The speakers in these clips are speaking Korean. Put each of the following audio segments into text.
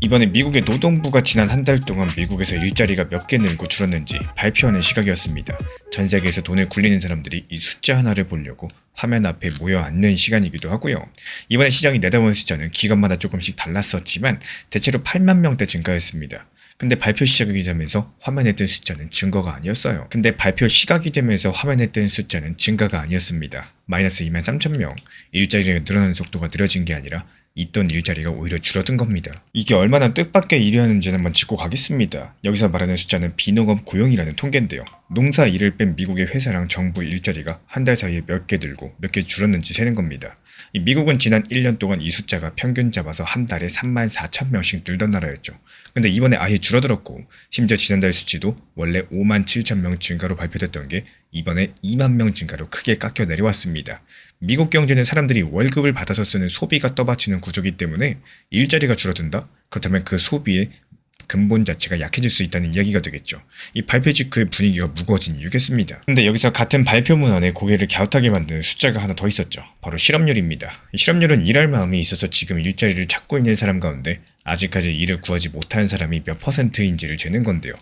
이번에 미국의 노동부가 지난 한 달 동안 미국에서 일자리가 몇 개 늘고 줄었는지 발표하는 시각이었습니다. 전 세계에서 돈을 굴리는 사람들이 이 숫자 하나를 보려고 화면 앞에 모여 앉는 시간이기도 하고요. 이번에 시장이 내다본 숫자는 기관마다 조금씩 달랐었지만 대체로 8만 명대 증가했습니다. 근데 발표 시작이 되면서 화면에 뜬 숫자는 증거가 아니었어요. 근데 발표 시각이 되면서 화면에 뜬 숫자는 증가가 아니었습니다. 마이너스 2만 3천 명. 일자리가 늘어나는 속도가 느려진 게 아니라 있던 일자리가 오히려 줄어든 겁니다. 이게 얼마나 뜻밖의 일이었는지는 한번 짚고 가겠습니다. 여기서 말하는 숫자는 비농업 고용이라는 통계인데요. 농사 일을 뺀 미국의 회사랑 정부 일자리가 한 달 사이에 몇 개 늘고 몇 개 줄었는지 세는 겁니다. 미국은 지난 1년 동안 이 숫자가 평균 잡아서 한 달에 3만 4천 명씩 늘던 나라였죠. 근데 이번에 아예 줄어들었고 심지어 지난달 수치도 원래 5만 7천 명 증가로 발표됐던 게 이번에 2만 명 증가로 크게 깎여 내려왔습니다. 미국 경제는 사람들이 월급을 받아서 쓰는 소비가 떠받치는 구조이기 때문에 일자리가 줄어든다? 그렇다면 그 소비의 근본 자체가 약해질 수 있다는 이야기가 되겠죠. 이 발표 직후의 분위기가 무거워진 이유겠습니다. 근데 여기서 같은 발표문 안에 고개를 갸웃하게 만드는 숫자가 하나 더 있었죠. 바로 실업률입니다. 이 실업률은 일할 마음이 있어서 지금 일자리를 찾고 있는 사람 가운데 아직까지 일을 구하지 못한 사람이 몇 퍼센트인지를 재는 건데요.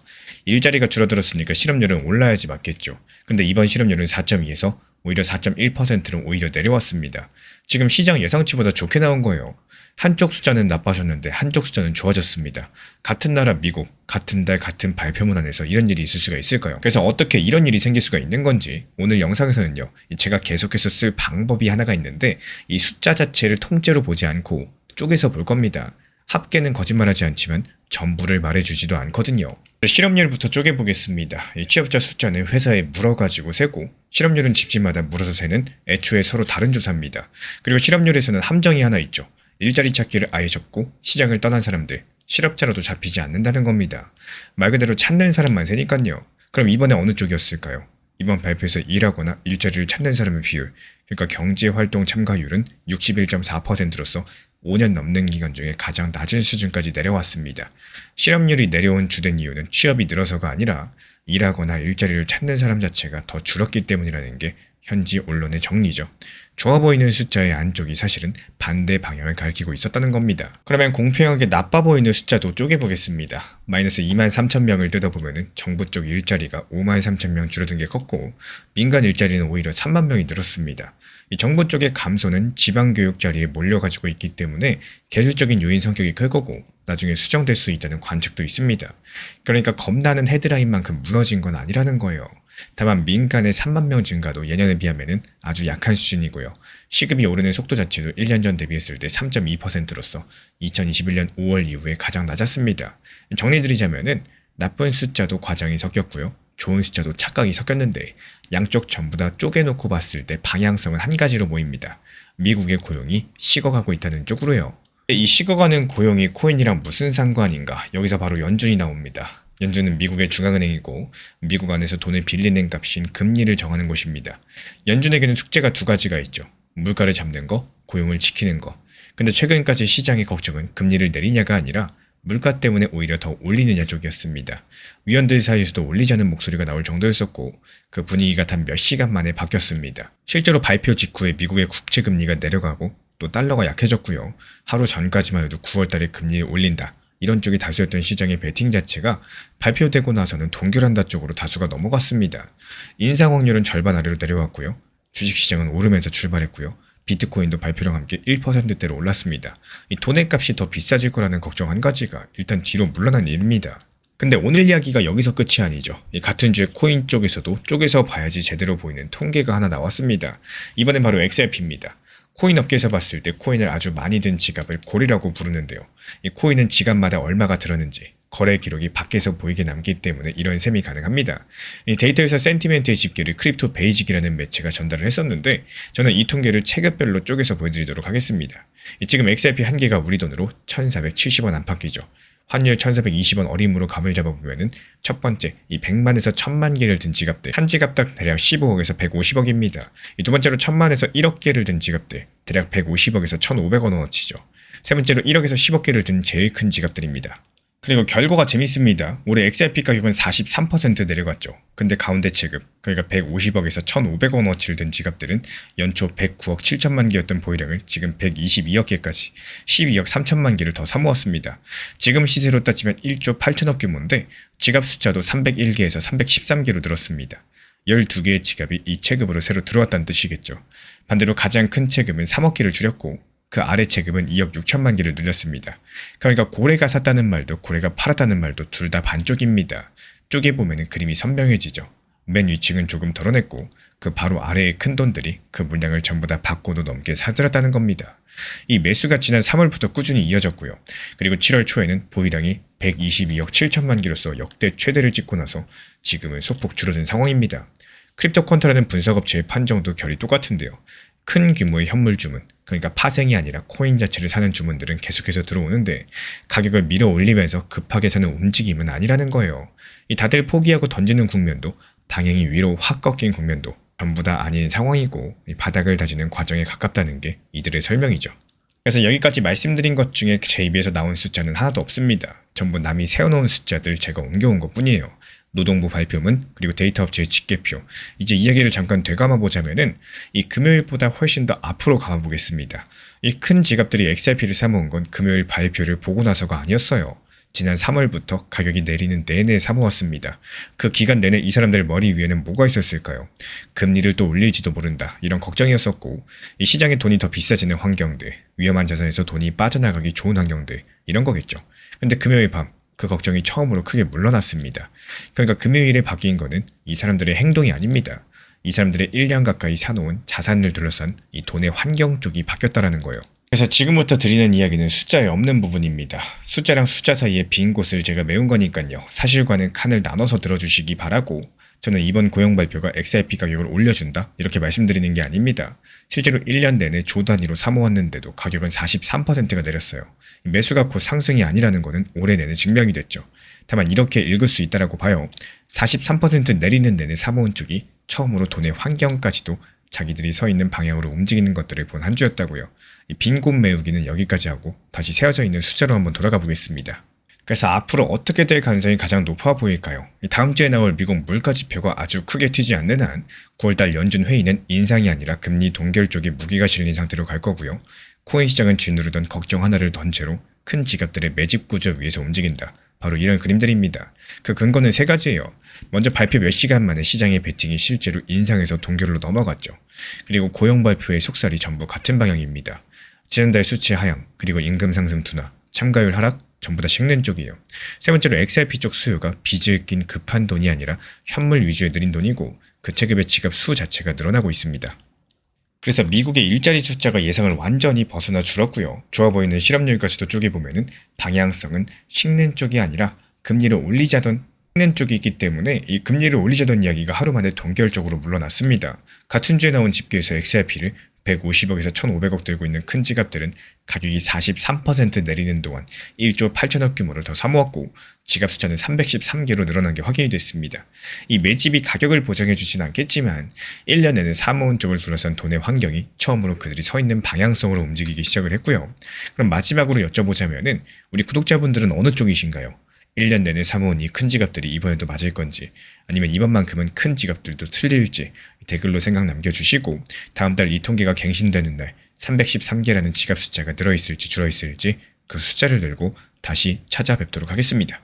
일자리가 줄어들었으니까 실업률은 올라야지 맞겠죠. 근데 이번 실업률은 4.2에서 오히려 4.1%로 오히려 내려왔습니다. 지금 시장 예상치보다 좋게 나온 거예요. 한쪽 숫자는 나빠졌는데 한쪽 숫자는 좋아졌습니다. 같은 나라 미국, 같은 달 같은 발표문 안에서 이런 일이 있을 수가 있을까요? 그래서 어떻게 이런 일이 생길 수가 있는 건지 오늘 영상에서는요. 제가 계속해서 쓸 방법이 하나가 있는데 이 숫자 자체를 통째로 보지 않고 쪼개서 볼 겁니다. 합계는 거짓말하지 않지만 전부를 말해주지도 않거든요. 실업률부터 쪼개보겠습니다. 취업자 숫자는 회사에 물어가지고 세고 실업률은 집집마다 물어서 세는 애초에 서로 다른 조사입니다. 그리고 실업률에서는 함정이 하나 있죠. 일자리 찾기를 아예 접고 시장을 떠난 사람들, 실업자로도 잡히지 않는다는 겁니다. 말 그대로 찾는 사람만 세니까요. 그럼 이번에 어느 쪽이었을까요? 이번 발표에서 일하거나 일자리를 찾는 사람의 비율, 그러니까 경제활동 참가율은 61.4%로서 5년 넘는 기간 중에 가장 낮은 수준까지 내려왔습니다. 실업률이 내려온 주된 이유는 취업이 늘어서가 아니라 일하거나 일자리를 찾는 사람 자체가 더 줄었기 때문이라는 게 현지 언론의 정리죠. 좋아 보이는 숫자의 안쪽이 사실은 반대 방향을 가리키고 있었다는 겁니다. 그러면 공평하게 나빠 보이는 숫자도 쪼개보겠습니다. 마이너스 2만 3천 명을 뜯어보면 정부 쪽 일자리가 5만 3천 명 줄어든 게 컸고 민간 일자리는 오히려 3만 명이 늘었습니다. 이 정부 쪽의 감소는 지방교육 자리에 몰려가지고 있기 때문에 계술적인 요인 성격이 클 거고 나중에 수정될 수 있다는 관측도 있습니다. 그러니까 겁나는 헤드라인만큼 무너진 건 아니라는 거예요. 다만 민간의 3만 명 증가도 예년에 비하면 아주 약한 수준이고요. 시급이 오르는 속도 자체도 1년 전 대비했을 때 3.2%로서 2021년 5월 이후에 가장 낮았습니다. 정리드리자면은 나쁜 숫자도 과장이 섞였고요. 좋은 숫자도 착각이 섞였는데 양쪽 전부 다 쪼개놓고 봤을 때 방향성은 한 가지로 보입니다. 미국의 고용이 식어가고 있다는 쪽으로요. 이 식어가는 고용이 코인이랑 무슨 상관인가? 여기서 바로 연준이 나옵니다. 연준은 미국의 중앙은행이고 미국 안에서 돈을 빌리는 값인 금리를 정하는 곳입니다. 연준에게는 숙제가 두 가지가 있죠. 물가를 잡는 거, 고용을 지키는 거. 근데 최근까지 시장의 걱정은 금리를 내리냐가 아니라 물가 때문에 오히려 더 올리느냐 쪽이었습니다. 위원들 사이에서도 올리자는 목소리가 나올 정도였었고 그 분위기가 단 몇 시간 만에 바뀌었습니다. 실제로 발표 직후에 미국의 국채 금리가 내려가고 또 달러가 약해졌고요. 하루 전까지만 해도 9월 달에 금리를 올린다. 이런 쪽이 다수였던 시장의 베팅 자체가 발표되고 나서는 동결한다 쪽으로 다수가 넘어갔습니다. 인상 확률은 절반 아래로 내려왔고요. 주식시장은 오르면서 출발했고요. 비트코인도 발표랑 함께 1%대로 올랐습니다. 이 돈의 값이 더 비싸질 거라는 걱정 한 가지가 일단 뒤로 물러난 일입니다. 근데 오늘 이야기가 여기서 끝이 아니죠. 같은 주에 코인 쪽에서도 쪼개서 봐야지 제대로 보이는 통계가 하나 나왔습니다. 이번엔 바로 XRP입니다. 코인 업계에서 봤을 때 코인을 아주 많이 든 지갑을 골이라고 부르는데요. 이 코인은 지갑마다 얼마가 들었는지 거래 기록이 밖에서 보이게 남기 때문에 이런 셈이 가능합니다. 이 데이터에서 센티멘트의 집계를 크립토 베이직이라는 매체가 전달을 했었는데 저는 이 통계를 체급별로 쪼개서 보여드리도록 하겠습니다. 지금 XRP 한 개가 우리 돈으로 1,470원 안팎이죠. 환율 1,420원 어림으로 감을 잡아보면은 첫 번째 이 100만에서 1,000만 개를 든 지갑들 한 지갑당 대략 15억에서 150억입니다. 두 번째로 1,000만에서 1억 개를 든 지갑들 대략 150억에서 1,500원 원어치죠. 세 번째로 1억에서 10억 개를 든 제일 큰 지갑들입니다. 그리고 결과가 재밌습니다. 올해 XRP 가격은 43% 내려갔죠. 근데 가운데 체급, 그러니까 150억에서 1,500원어치를 든 지갑들은 연초 109억 7천만 개였던 보유량을 지금 122억 개까지 12억 3천만 개를 더 사모았습니다. 지금 시세로 따지면 1조 8천억 규모인데 지갑 숫자도 301개에서 313개로 늘었습니다. 12개의 지갑이 이 체급으로 새로 들어왔다는 뜻이겠죠. 반대로 가장 큰 체급은 3억 개를 줄였고 그 아래 체급은 2억 6천만 개를 늘렸습니다. 그러니까 고래가 샀다는 말도 고래가 팔았다는 말도 둘 다 반쪽입니다. 쪼개보면 그림이 선명해지죠. 맨 위층은 조금 덜어냈고 그 바로 아래의 큰 돈들이 그 물량을 전부 다 받고도 넘게 사들였다는 겁니다. 이 매수가 지난 3월부터 꾸준히 이어졌고요. 그리고 7월 초에는 보유량이 122억 7천만 개로서 역대 최대를 찍고 나서 지금은 소폭 줄어든 상황입니다. 크립토컨트라는 분석업체의 판정도 결이 똑같은데요. 큰 규모의 현물 주문, 그러니까 파생이 아니라 코인 자체를 사는 주문들은 계속해서 들어오는데 가격을 밀어 올리면서 급하게 사는 움직임은 아니라는 거예요. 이 다들 포기하고 던지는 국면도 방향이 위로 확 꺾인 국면도 전부 다 아닌 상황이고 바닥을 다지는 과정에 가깝다는 게 이들의 설명이죠. 그래서 여기까지 말씀드린 것 중에 제 입에서 나온 숫자는 하나도 없습니다. 전부 남이 세워놓은 숫자들 제가 옮겨온 것 뿐이에요. 노동부 발표문 그리고 데이터 업체의 집계표. 이제 이야기를 잠깐 되감아 보자면은 이 금요일보다 훨씬 더 앞으로 감아 보겠습니다. 이 큰 지갑들이 XRP를 사모은 건 금요일 발표를 보고 나서가 아니었어요. 지난 3월부터 가격이 내리는 내내 사모았습니다. 그 기간 내내 이 사람들 머리 위에는 뭐가 있었을까요? 금리를 또 올릴지도 모른다 이런 걱정이었었고 이 시장에 돈이 더 비싸지는 환경들, 위험한 자산에서 돈이 빠져나가기 좋은 환경들 이런 거겠죠. 근데 금요일 밤 그 걱정이 처음으로 크게 물러났습니다. 그러니까 금요일에 바뀐 거는 이 사람들의 행동이 아닙니다. 이 사람들의 1년 가까이 사놓은 자산을 둘러싼 이 돈의 환경 쪽이 바뀌었다라는 거예요. 그래서 지금부터 드리는 이야기는 숫자에 없는 부분입니다. 숫자랑 숫자 사이에 빈 곳을 제가 메운 거니까요. 사실과는 칸을 나눠서 들어주시기 바라고 저는 이번 고용 발표가 XRP 가격을 올려준다 이렇게 말씀드리는 게 아닙니다. 실제로 1년 내내 조 단위로 사모았는데도 가격은 43%가 내렸어요. 매수가 곧 상승이 아니라는 거는 올해 내내 증명이 됐죠. 다만 이렇게 읽을 수 있다라고 봐요. 43% 내리는 내내 사모은 쪽이 처음으로 돈의 환경까지도 자기들이 서 있는 방향으로 움직이는 것들을 본 한 주였다고요. 이 빈 곳 메우기는 여기까지 하고 다시 세워져 있는 숫자로 한번 돌아가 보겠습니다. 그래서 앞으로 어떻게 될 가능성이 가장 높아 보일까요? 다음 주에 나올 미국 물가지표가 아주 크게 튀지 않는 한 9월달 연준 회의는 인상이 아니라 금리 동결 쪽에 무기가 실린 상태로 갈 거고요. 코인 시장은 짓누르던 걱정 하나를 던 채로 큰 지갑들의 매집 구조 위에서 움직인다. 바로 이런 그림들입니다. 그 근거는 세 가지예요. 먼저 발표 몇 시간 만에 시장의 베팅이 실제로 인상에서 동결로 넘어갔죠. 그리고 고용 발표의 속살이 전부 같은 방향입니다. 지난달 수치 하향, 그리고 임금 상승 둔화, 참가율 하락, 전부 다 식는 쪽이에요. 세 번째로 XRP 쪽 수요가 빚을 낀 급한 돈이 아니라 현물 위주의 느린 돈이고 그 체급의 지갑 수 자체가 늘어나고 있습니다. 그래서 미국의 일자리 숫자가 예상을 완전히 벗어나 줄었고요. 좋아 보이는 실업률까지도 쪼개보면은 방향성은 식는 쪽이 아니라 금리를 올리자던 식는 쪽이 있기 때문에 이 금리를 올리자던 이야기가 하루 만에 동결적으로 물러났습니다. 같은 주에 나온 집계에서 XRP를 150억에서 1,500억 들고 있는 큰 지갑들은 가격이 43% 내리는 동안 1조 8천억 규모를 더 사모았고 지갑 숫자는 313개로 늘어난 게 확인이 됐습니다. 이 매집이 가격을 보장해 주진 않겠지만 1년 내내 사모은 쪽을 둘러싼 돈의 환경이 처음으로 그들이 서 있는 방향성으로 움직이기 시작을 했고요. 그럼 마지막으로 여쭤보자면은 우리 구독자분들은 어느 쪽이신가요? 1년 내내 사모은 이 큰 지갑들이 이번에도 맞을 건지 아니면 이번만큼은 큰 지갑들도 틀릴지 댓글로 생각 남겨주시고 다음 달 이 통계가 갱신되는 날 313개라는 지갑 숫자가 늘어있을지 줄어있을지 그 숫자를 들고 다시 찾아뵙도록 하겠습니다.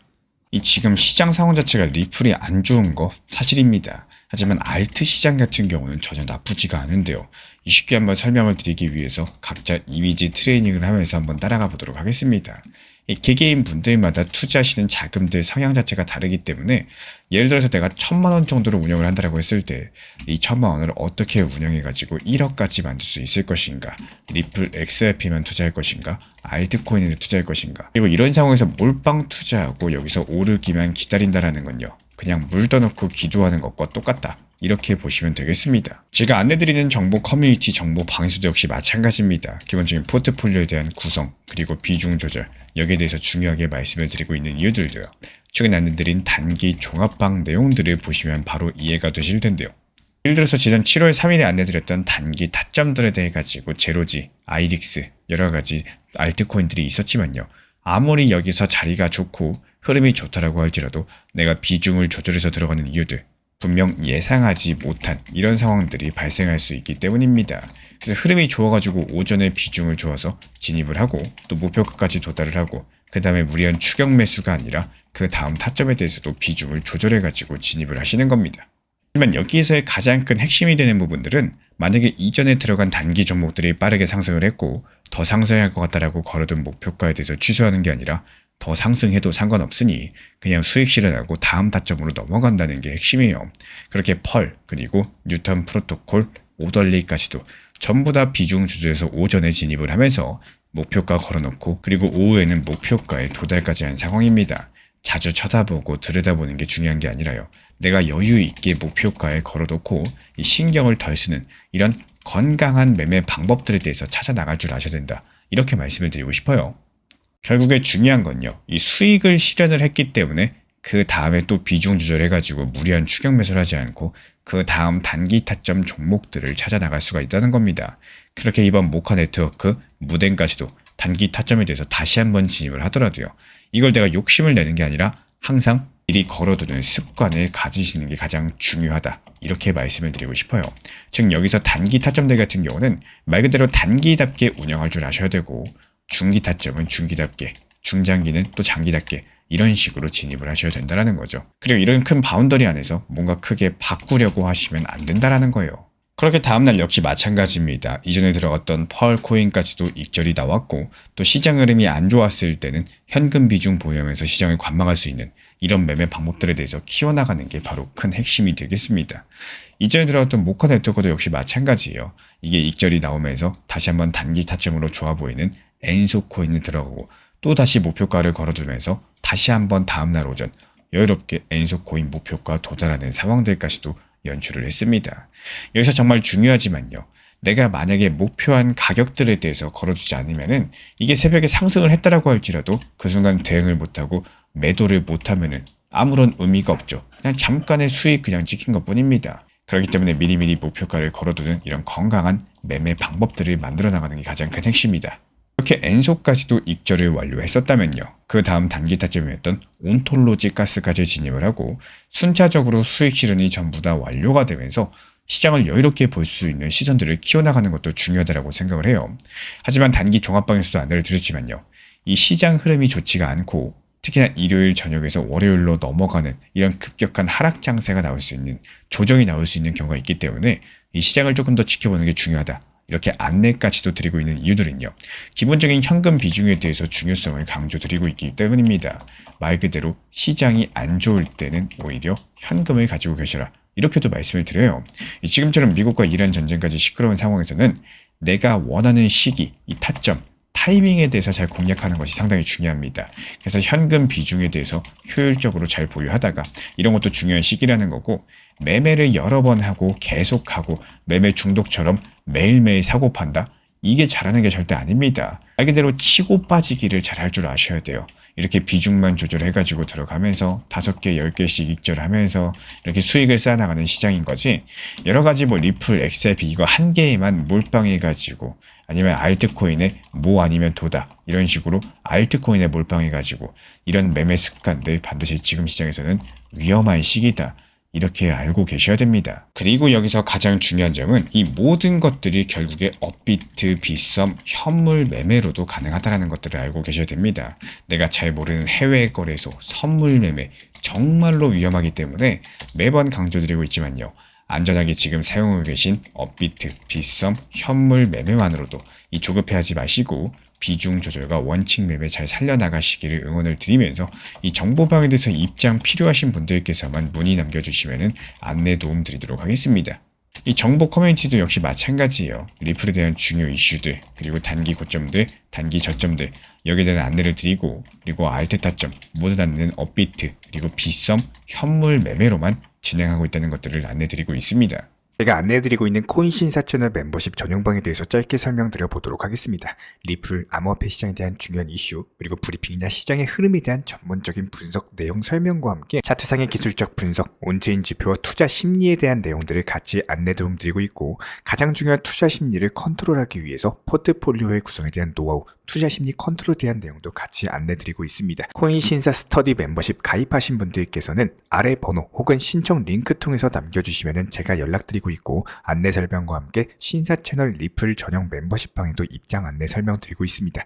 이 지금 시장 상황 자체가 리플이 안 좋은 거 사실입니다. 하지만 알트 시장 같은 경우는 전혀 나쁘지가 않은데요. 쉽게 한번 설명을 드리기 위해서 각자 이미지 트레이닝을 하면서 한번 따라가 보도록 하겠습니다. 이 개개인 분들마다 투자하시는 자금들 성향 자체가 다르기 때문에 예를 들어서 내가 1,000만 원 정도로 운영을 한다고 했을 때 이 1,000만 원을 어떻게 운영해가지고 1억까지 만들 수 있을 것인가, 리플 XRP만 투자할 것인가, 알트코인에 투자할 것인가, 그리고 이런 상황에서 몰빵 투자하고 여기서 오르기만 기다린다라는 건요, 그냥 물 떠놓고 기도하는 것과 똑같다. 이렇게 보시면 되겠습니다. 제가 안내드리는 정보 커뮤니티 정보 방수도 역시 마찬가지입니다. 기본적인 포트폴리오에 대한 구성 그리고 비중 조절 여기에 대해서 중요하게 말씀을 드리고 있는 이유들도요. 최근 안내드린 단기 종합방 내용들을 보시면 바로 이해가 되실 텐데요. 예를 들어서 지난 7월 3일에 안내드렸던 단기 타점들에 대해 가지고 제로지, 아이릭스 여러 가지 알트코인들이 있었지만요. 아무리 여기서 자리가 좋고 흐름이 좋다라고 할지라도 내가 비중을 조절해서 들어가는 이유들, 분명 예상하지 못한 이런 상황들이 발생할 수 있기 때문입니다. 그래서 흐름이 좋아가지고 오전에 비중을 좋아서 진입을 하고 또 목표가까지 도달을 하고 그 다음에 무리한 추격 매수가 아니라 그 다음 타점에 대해서도 비중을 조절해가지고 진입을 하시는 겁니다. 하지만 여기에서의 가장 큰 핵심이 되는 부분들은 만약에 이전에 들어간 단기 종목들이 빠르게 상승을 했고 더 상승할 것 같다라고 걸어둔 목표가에 대해서 취소하는 게 아니라 더 상승해도 상관없으니 그냥 수익 실현하고 다음 타점으로 넘어간다는 게 핵심이에요. 그렇게 펄 그리고 뉴턴 프로토콜, 오덜리까지도 전부 다 비중 조절해서 오전에 진입을 하면서 목표가 걸어놓고 그리고 오후에는 목표가에 도달까지 한 상황입니다. 자주 쳐다보고 들여다보는 게 중요한 게 아니라요. 내가 여유 있게 목표가에 걸어놓고 이 신경을 덜 쓰는 이런 건강한 매매 방법들에 대해서 찾아 나갈 줄 아셔야 된다. 이렇게 말씀을 드리고 싶어요. 결국에 중요한 건요. 이 수익을 실현을 했기 때문에 그 다음에 또 비중 조절해가지고 무리한 추격 매수를 하지 않고 그 다음 단기 타점 종목들을 찾아 나갈 수가 있다는 겁니다. 그렇게 이번 모카 네트워크, 무덴까지도 단기 타점에 대해서 다시 한번 진입을 하더라도요. 이걸 내가 욕심을 내는 게 아니라 항상 미리 걸어두는 습관을 가지시는 게 가장 중요하다. 이렇게 말씀을 드리고 싶어요. 즉 여기서 단기 타점들 같은 경우는 말 그대로 단기답게 운영할 줄 아셔야 되고 중기 타점은 중기답게, 중장기는 또 장기답게 이런 식으로 진입을 하셔야 된다는 거죠. 그리고 이런 큰 바운더리 안에서 뭔가 크게 바꾸려고 하시면 안 된다는 거예요. 그렇게 다음날 역시 마찬가지입니다. 이전에 들어갔던 펄 코인까지도 익절이 나왔고 또 시장 흐름이 안 좋았을 때는 현금 비중 보유하면서 시장을 관망할 수 있는 이런 매매 방법들에 대해서 키워나가는 게 바로 큰 핵심이 되겠습니다. 이전에 들어갔던 모카 네트워크도 역시 마찬가지예요. 이게 익절이 나오면서 다시 한번 단기 타점으로 좋아 보이는 엔소 코인을 들어가고 또 다시 목표가를 걸어두면서 다시 한번 다음날 오전 여유롭게 엔소 코인 목표가 도달하는 상황들까지도 연출을 했습니다. 여기서 정말 중요하지만요. 내가 만약에 목표한 가격들에 대해서 걸어두지 않으면은 이게 새벽에 상승을 했다라고 할지라도 그 순간 대응을 못하고 매도를 못하면은 아무런 의미가 없죠. 그냥 잠깐의 수익 그냥 찍힌 것 뿐입니다. 그렇기 때문에 미리미리 목표가를 걸어두는 이런 건강한 매매 방법들을 만들어 나가는 게 가장 큰 핵심이다. 이렇게 엔소까지도 익절을 완료했었다면요. 그 다음 단기 타점이었던 온톨로지 가스까지 진입을 하고 순차적으로 수익 실현이 전부 다 완료가 되면서 시장을 여유롭게 볼 수 있는 시선들을 키워나가는 것도 중요하다고 생각을 해요. 하지만 단기 종합방에서도 안내를 드렸지만요. 이 시장 흐름이 좋지가 않고 특히나 일요일 저녁에서 월요일로 넘어가는 이런 급격한 하락 장세가 나올 수 있는 조정이 나올 수 있는 경우가 있기 때문에 이 시장을 조금 더 지켜보는 게 중요하다. 이렇게 안내까지도 드리고 있는 이유들은요. 기본적인 현금 비중에 대해서 중요성을 강조드리고 있기 때문입니다. 말 그대로 시장이 안 좋을 때는 오히려 현금을 가지고 계셔라. 이렇게도 말씀을 드려요. 지금처럼 미국과 이란 전쟁까지 시끄러운 상황에서는 내가 원하는 시기, 이 타점, 타이밍에 대해서 잘 공략하는 것이 상당히 중요합니다. 그래서 현금 비중에 대해서 효율적으로 잘 보유하다가 이런 것도 중요한 시기라는 거고 매매를 여러 번 하고 계속하고 매매 중독처럼 매일매일 사고 판다? 이게 잘하는 게 절대 아닙니다. 말 그대로 치고 빠지기를 잘할 줄 아셔야 돼요. 이렇게 비중만 조절해가지고 들어가면서 5개, 10개씩 익절하면서 이렇게 수익을 쌓아나가는 시장인 거지 여러 가지 뭐 리플, XRP 이거 한 개에만 몰빵해가지고 아니면 알트코인에 뭐 아니면 도다 이런 식으로 알트코인에 몰빵해가지고 이런 매매 습관들 반드시 지금 시장에서는 위험한 시기다. 이렇게 알고 계셔야 됩니다. 그리고 여기서 가장 중요한 점은 이 모든 것들이 결국에 업비트, 빗썸, 현물 매매로도 가능하다는 것들을 알고 계셔야 됩니다. 내가 잘 모르는 해외 거래소, 선물 매매 정말로 위험하기 때문에 매번 강조드리고 있지만요. 안전하게 지금 사용하고 계신 업비트, 빗썸, 현물 매매만으로도 이 조급해하지 마시고 비중 조절과 원칙 매매 잘 살려나가시기를 응원을 드리면서 이 정보방에 대해서 입장 필요하신 분들께서만 문의 남겨주시면 안내 도움 드리도록 하겠습니다. 이 정보 커뮤니티도 역시 마찬가지예요. 리플에 대한 중요 이슈들, 그리고 단기 고점들, 단기 저점들 여기에 대한 안내를 드리고 그리고 알트 타점, 모두 닿는 업비트, 그리고 빗썸, 현물 매매로만 진행하고 있다는 것들을 안내드리고 있습니다. 제가 안내해드리고 있는 코인 신사 채널 멤버십 전용방에 대해서 짧게 설명드려 보도록 하겠습니다. 리플, 암호화폐 시장에 대한 중요한 이슈, 그리고 브리핑이나 시장의 흐름에 대한 전문적인 분석 내용 설명과 함께 차트상의 기술적 분석, 온체인 지표와 투자 심리에 대한 내용들을 같이 안내 도움드리고 있고, 가장 중요한 투자 심리를 컨트롤하기 위해서 포트폴리오의 구성에 대한 노하우, 투자 심리 컨트롤에 대한 내용도 같이 안내드리고 있습니다. 코인 신사 스터디 멤버십 가입하신 분들께서는 아래 번호 혹은 신청 링크 통해서 남겨주시면 제가 연락드리고 있고, 안내 설명과 함께 신사 채널 리플 전용 멤버십 방에도 입장 안내 설명드리고 있습니다.